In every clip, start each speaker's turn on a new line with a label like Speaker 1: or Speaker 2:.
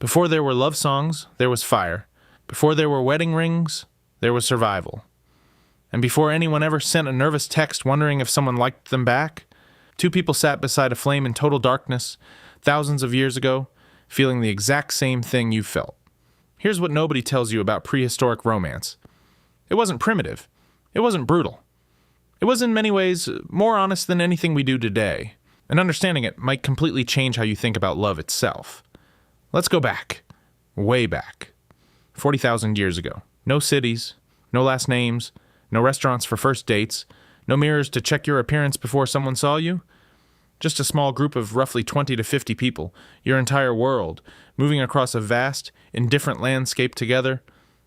Speaker 1: Before there were love songs, there was fire. Before there were wedding rings, there was survival. And before anyone ever sent a nervous text wondering if someone liked them back, two people sat beside a flame in total darkness, thousands of years ago, feeling the exact same thing you felt. Here's what nobody tells you about prehistoric romance. It wasn't primitive. It wasn't brutal. It was in many ways more honest than anything we do today, and understanding it might completely change how you think about love itself. Let's go back. Way back. 40,000 years ago. No cities, no last names, no restaurants for first dates, no mirrors to check your appearance before someone saw you. Just a small group of roughly 20 to 50 people, your entire world, moving across a vast, indifferent landscape together,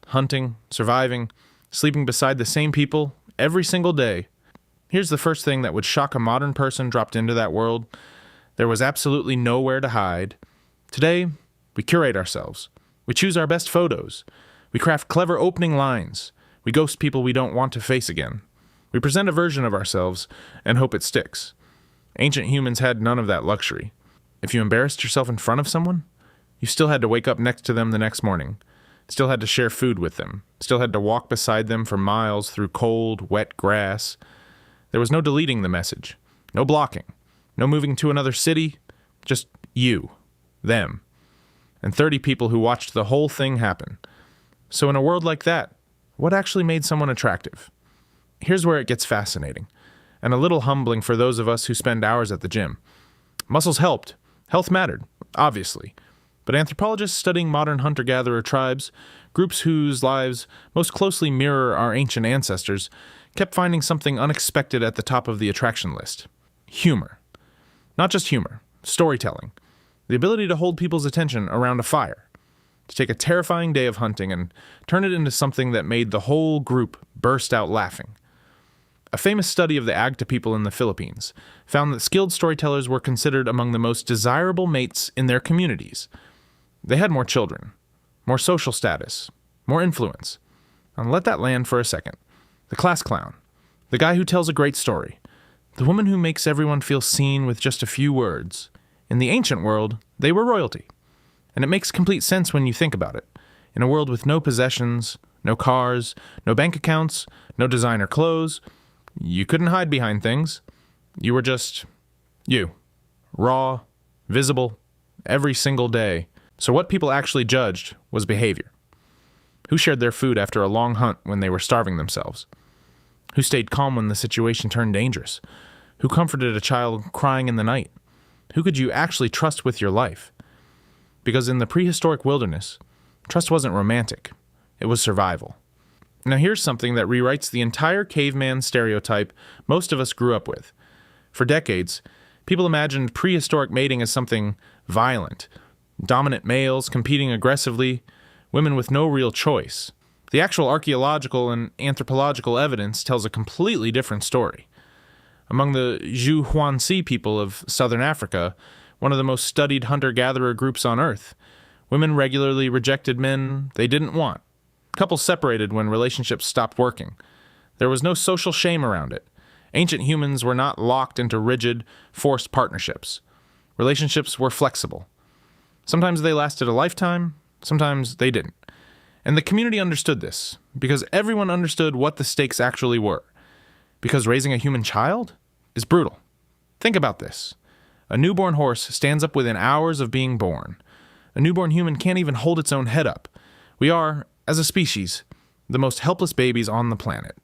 Speaker 1: hunting, surviving, sleeping beside the same people every single day. Here's the first thing that would shock a modern person dropped into that world. There was absolutely nowhere to hide. Today, we curate ourselves. We choose our best photos. We craft clever opening lines. We ghost people we don't want to face again. We present a version of ourselves and hope it sticks. Ancient humans had none of that luxury. If you embarrassed yourself in front of someone, you still had to wake up next to them the next morning, still had to share food with them, still had to walk beside them for miles through cold, wet grass. There was no deleting the message, no blocking, no moving to another city, just you, them, and 30 people who watched the whole thing happen. So in a world like that, what actually made someone attractive? Here's where it gets fascinating, and a little humbling for those of us who spend hours at the gym. Muscles helped. Health mattered, obviously. But anthropologists studying modern hunter-gatherer tribes, groups whose lives most closely mirror our ancient ancestors, kept finding something unexpected at the top of the attraction list. Humor. Not just humor, storytelling. The ability to hold people's attention around a fire. To take a terrifying day of hunting and turn it into something that made the whole group burst out laughing. A famous study of the Agta people in the Philippines found that skilled storytellers were considered among the most desirable mates in their communities. They had more children, more social status, more influence. And let that land for a second. The class clown, the guy who tells a great story, the woman who makes everyone feel seen with just a few words. In the ancient world, they were royalty. And it makes complete sense when you think about it. In a world with no possessions, no cars, no bank accounts, no designer clothes, you couldn't hide behind things. You were just you. Raw, visible, every single day. So what people actually judged was behavior. Who shared their food after a long hunt when they were starving themselves? Who stayed calm when the situation turned dangerous? Who comforted a child crying in the night? Who could you actually trust with your life? Because in the prehistoric wilderness, trust wasn't romantic. It was survival. Now here's something that rewrites the entire caveman stereotype most of us grew up with. For decades, people imagined prehistoric mating as something violent. Dominant males competing aggressively, women with no real choice. The actual archaeological and anthropological evidence tells a completely different story. Among the Zhuangzi people of southern Africa, one of the most studied hunter-gatherer groups on Earth, women regularly rejected men they didn't want. Couples separated when relationships stopped working. There was no social shame around it. Ancient humans were not locked into rigid, forced partnerships. Relationships were flexible. Sometimes they lasted a lifetime, sometimes they didn't. And the community understood this, because everyone understood what the stakes actually were. Because raising a human child is brutal. Think about this. A newborn horse stands up within hours of being born. A newborn human can't even hold its own head up. We are, as a species, the most helpless babies on the planet.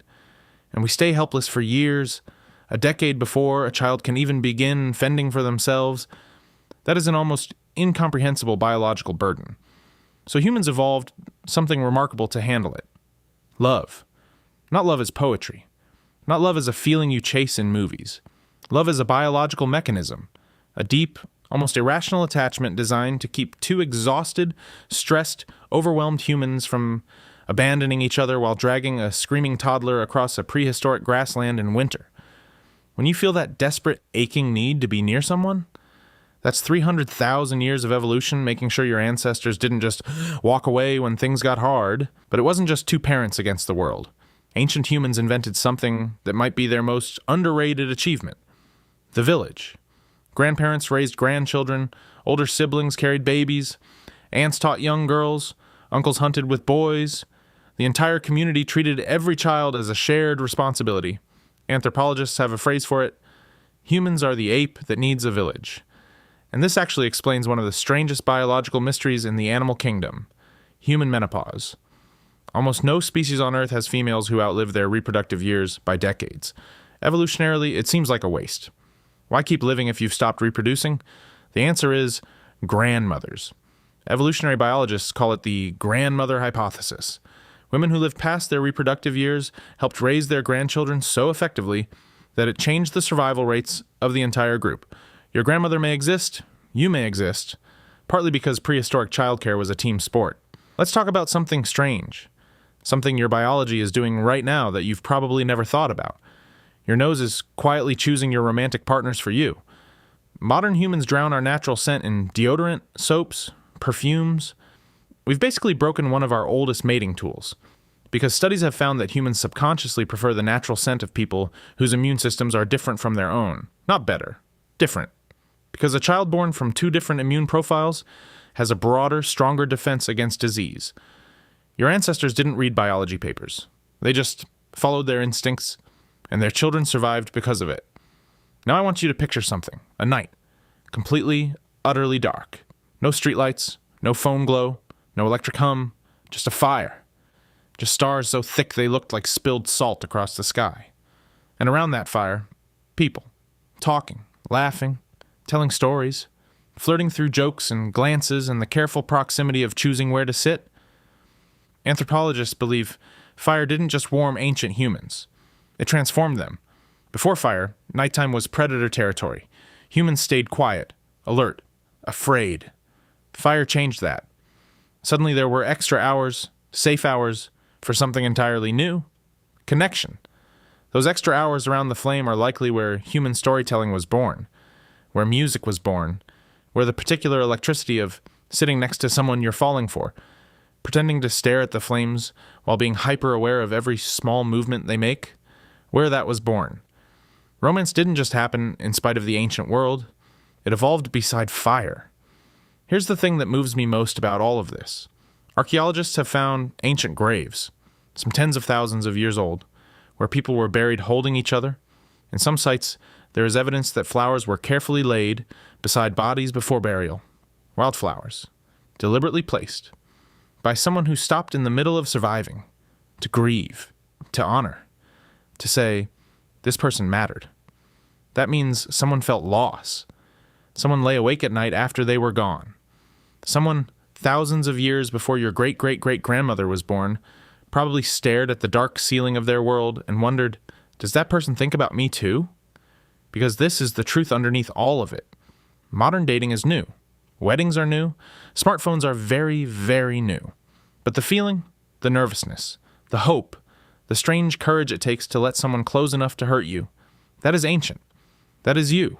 Speaker 1: And we stay helpless for years, a decade before a child can even begin fending for themselves. That is an almost incomprehensible biological burden. So humans evolved something remarkable to handle it. Love. Not love as poetry. Not love as a feeling you chase in movies. Love as a biological mechanism. A deep, almost irrational attachment designed to keep two exhausted, stressed, overwhelmed humans from abandoning each other while dragging a screaming toddler across a prehistoric grassland in winter. When you feel that desperate, aching need to be near someone, that's 300,000 years of evolution making sure your ancestors didn't just walk away when things got hard. But it wasn't just two parents against the world. Ancient humans invented something that might be their most underrated achievement. The village. Grandparents raised grandchildren, older siblings carried babies, Aunts taught young girls, uncles hunted with boys. The entire community treated every child as a shared responsibility. Anthropologists have a phrase for it: humans are the ape that needs a village. And this actually explains one of the strangest biological mysteries in the animal kingdom: human menopause. Almost no species on Earth has females who outlive their reproductive years by decades. Evolutionarily, it seems like a waste. Why keep living if you've stopped reproducing? The answer is grandmothers. Evolutionary biologists call it the grandmother hypothesis. Women who lived past their reproductive years helped raise their grandchildren so effectively that it changed the survival rates of the entire group. Your grandmother may exist, you may exist, partly because prehistoric childcare was a team sport. Let's talk about something strange. Something your biology is doing right now that you've probably never thought about. Your nose is quietly choosing your romantic partners for you. Modern humans drown our natural scent in deodorant, soaps, perfumes. We've basically broken one of our oldest mating tools, because studies have found that humans subconsciously prefer the natural scent of people whose immune systems are different from their own. Not better, different. Because a child born from two different immune profiles has a broader, stronger defense against disease. Your ancestors didn't read biology papers. They just followed their instincts, and their children survived because of it. Now I want you to picture something: a night, completely, utterly dark. No streetlights, no phone glow, no electric hum, just a fire. Just stars so thick they looked like spilled salt across the sky. And around that fire, people, talking, laughing, telling stories, flirting through jokes and glances and the careful proximity of choosing where to sit. Anthropologists believe fire didn't just warm ancient humans. It transformed them. Before fire, nighttime was predator territory. Humans stayed quiet, alert, afraid. Fire changed that. Suddenly there were extra hours, safe hours, for something entirely new: connection. Those extra hours around the flame are likely where human storytelling was born, where music was born, where the particular electricity of sitting next to someone you're falling for, pretending to stare at the flames while being hyper-aware of every small movement they make, where that was born. Romance didn't just happen in spite of the ancient world. It evolved beside fire. Here's the thing that moves me most about all of this. Archaeologists have found ancient graves, some tens of thousands of years old, where people were buried holding each other. In some sites, there is evidence that flowers were carefully laid beside bodies before burial. Wildflowers, deliberately placed, by someone who stopped in the middle of surviving, to grieve, to honor, to say, this person mattered. That means someone felt loss. Someone lay awake at night after they were gone. Someone, thousands of years before your great-great-great-grandmother was born, probably stared at the dark ceiling of their world and wondered, does that person think about me too? Because this is the truth underneath all of it. Modern dating is new. Weddings are new. Smartphones are very, very new. But the feeling, the nervousness, the hope, the strange courage it takes to let someone close enough to hurt you, that is ancient. That is you,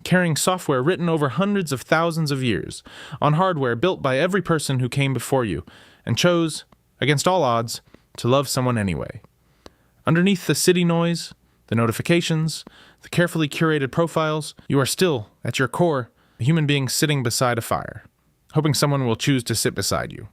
Speaker 1: carrying software written over hundreds of thousands of years, on hardware built by every person who came before you, and chose, against all odds, to love someone anyway. Underneath the city noise, the notifications, the carefully curated profiles, you are still, at your core, a human being sitting beside a fire, hoping someone will choose to sit beside you.